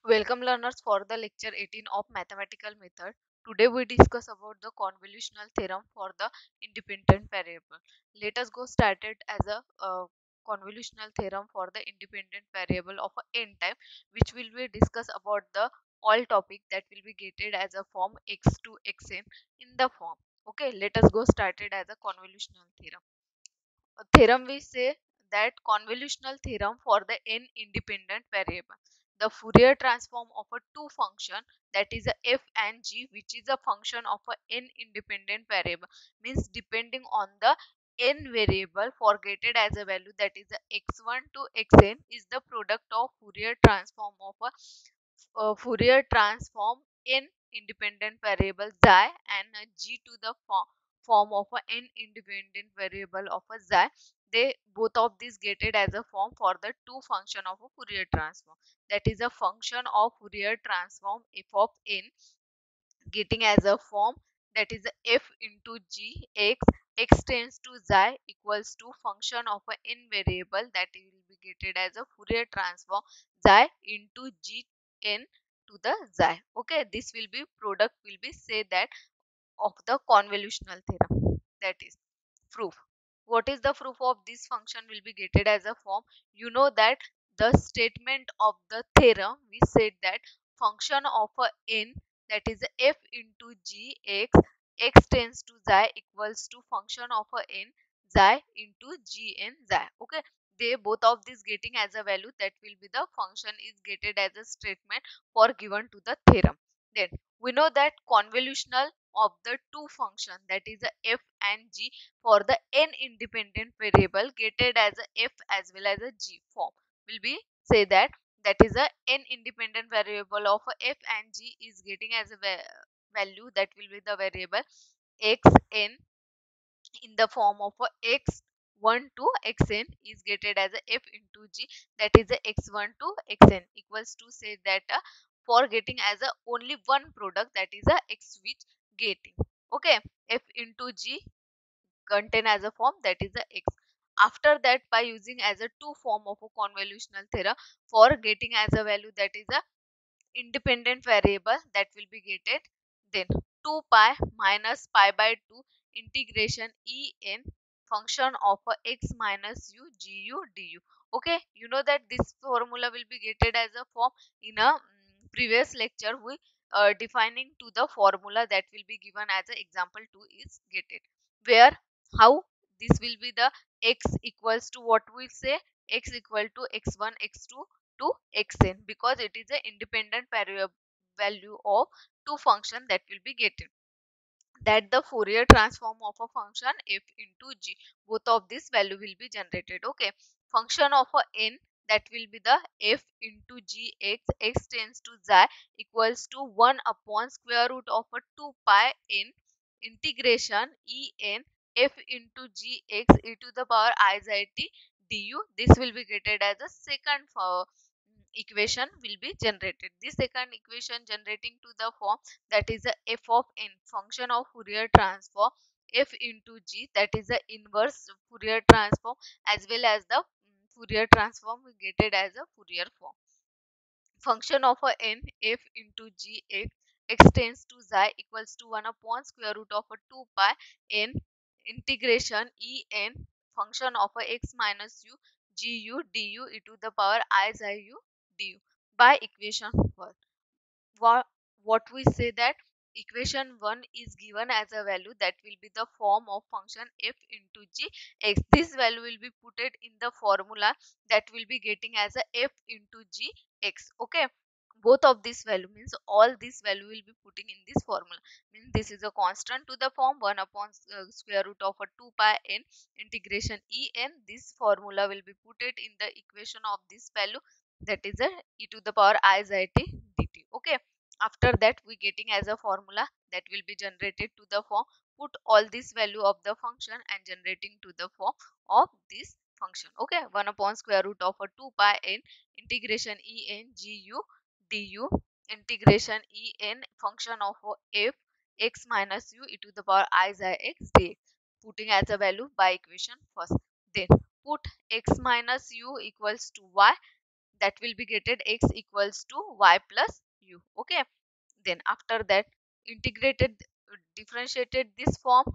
Welcome learners for the lecture 18 of mathematical method. Today we discuss about the convolutional theorem for the independent variable. Let us go started as a convolutional theorem for the independent variable of a n type, which will be discuss about the all topic that will be gated as a form x to xn in the form. Okay, let us go started as a convolutional theorem. Theorem we say that convolutional theorem for the n independent variable. The Fourier transform of a two function, that is a f and g, which is a function of a n independent variable, means depending on the n variable forgetted as a value, that is a x1 to xn, is the product of Fourier transform of a Fourier transform n independent variable xi and a g to the form of a n independent variable of a xi. They both of these gated as a form for the two function of a Fourier transform, that is a function of Fourier transform f of n getting as a form, that is f into g x tends to xi equals to function of a n variable, that will be gated as a Fourier transform xi into g n to the xi. Okay, this will be product will be say that of the convolutional theorem, that is proof. What is the proof of this function will be gated as a form? You know that the statement of the theorem, we said that function of a n, that is f into g x tends to xi equals to function of a n xi into g n xi. Okay, they both of these getting as a value, that will be the function is gated as a statement for given to the theorem. Then we know that convolutional of the two function, that is a f and g, for the n independent variable gated as a f as well as a g form, will be say that that is a n independent variable of a f and g is getting as a value, that will be the variable x n in the form of a x1 to xn is gated as a f into g, that is a x1 to xn equals to say that for getting as a only one product, that is a x which getting. Okay, f into g contain as a form, that is a x. After that, by using as a two form of a convolutional theorem for getting as a value, that is a independent variable, that will be gated, then 2 pi minus pi by 2 integration en function of a x minus u gu du. Okay, you know that this formula will be gated as a form in a previous lecture. We defining to the formula that will be given as an example 2 is gated, where how this will be the x equals to what we say, x equal to x1 x2 to xn, because it is an independent variable value of two function that will be getting, that the Fourier transform of a function f into g, both of this value will be generated. Okay, function of a n, that will be the f into g x tends to xi equals to 1 upon square root of a 2 pi n integration en f into g x e to the power I xi t du. This will be getted as a second equation will be generated. This second equation generating to the form, that is a f of n function of Fourier transform f into g, that is the inverse Fourier transform as well as the Fourier transform we get it as a Fourier form. Function of a n f into g x tends to xi equals to 1 upon square root of a 2 pi n integration en function of a x minus u gu du e to the power I xi u du. By equation 1, what we say that equation 1 is given as a value, that will be the form of function f into g x. This value will be put it in the formula, that will be getting as a f into g x. Okay, both of this value means all this value will be putting in this formula, means this is a constant to the form 1 upon square root of a 2 pi n integration en. This formula will be put it in the equation of this value, that is a e to the power I xi t dt. Okay, after that we getting as a formula, that will be generated to the form, put all this value of the function and generating to the form of this function. Okay, 1 upon square root of a 2 pi n integration en gu du integration en function of f x minus u e to the power I xi x dx, putting as a value by equation first. Then put x minus u equals to y, that will be getting x equals to y plus u. Okay, then after that integrated differentiated this form,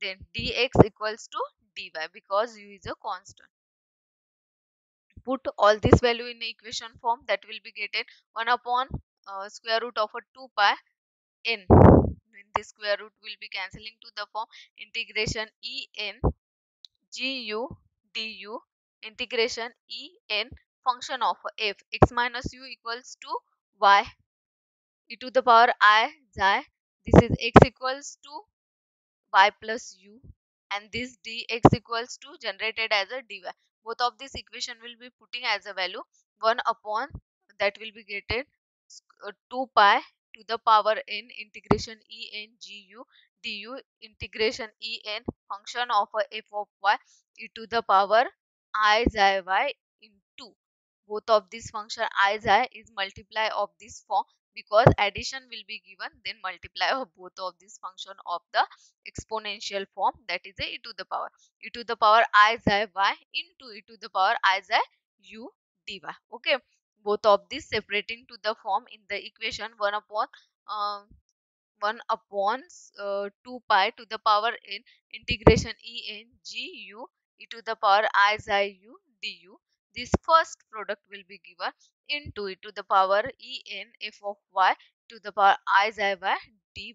then dx equals to dy because u is a constant. Put all this value in equation form, that will be getting 1 upon square root of a 2 pi n. When this square root will be cancelling to the form integration en gu du integration en function of f x minus u equals to y e to the power I xi. This is x equals to y plus u, and this dx equals to generated as a dy. Both of this equation will be putting as a value 1 upon, that will be getting 2 pi to the power n integration en gu du integration en function of a f of y e to the power I xi y into both of this function I xi is multiply of this form, because addition will be given, then multiply of both of this function of the exponential form, that is a e to the power I xi y into e to the power I xi u dy. Okay, both of this separating to the form in the equation 1 upon uh, 1 upon 2 pi to the power n integration en gu e to the power I xi u du. This first product will be given into e to the power en f of y to the power I xi y dy,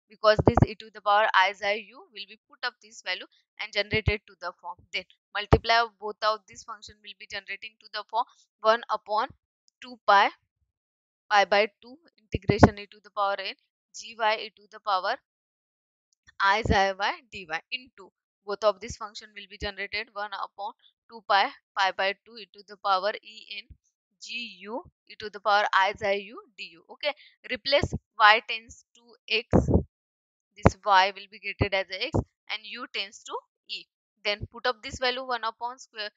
because this e to the power I xi u will be put up this value and generated to the form. Then multiply of both of this function will be generating to the form 1 upon 2 pi by 2 integration e to the power n gy e to the power I xi y dy into both of this function will be generated 1 upon 2 pi by 2 e to the power en gu e to the power I xi u du. Okay, replace y tends to x, this y will be getted as a x and u tends to e. Then put up this value 1 upon square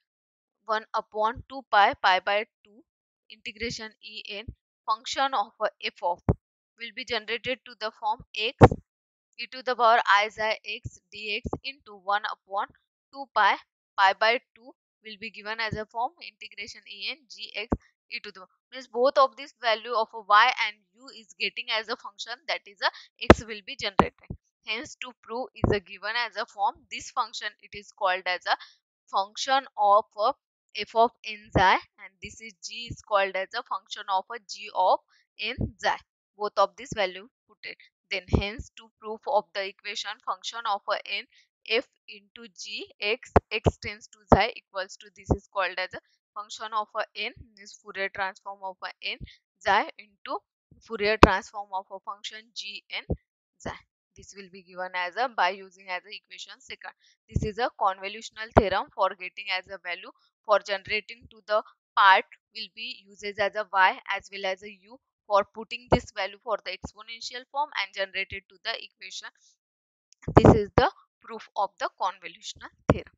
1 upon 2 pi by 2 integration en function of a f of will be generated to the form x e to the power I xi x dx into 1 upon 2 pi by 2 will be given as a form integration en gx e to the, means both of this value of a y and u is getting as a function, that is a x will be generated. Hence to prove is a given as a form, this function it is called as a function of a f of n xi, and this is g is called as a function of a g of n xi. Both of this value put it. Then hence to proof of the equation function of a n f into g x tends to xi equals to, this is called as a function of a n is Fourier transform of a n xi into Fourier transform of a function g n xi. This will be given as a by using as a equation second. This is a convolutional theorem for getting as a value, for generating to the part will be uses as a y as well as a u, for putting this value for the exponential form and generated to the equation. This is the proof of the convolutional theorem.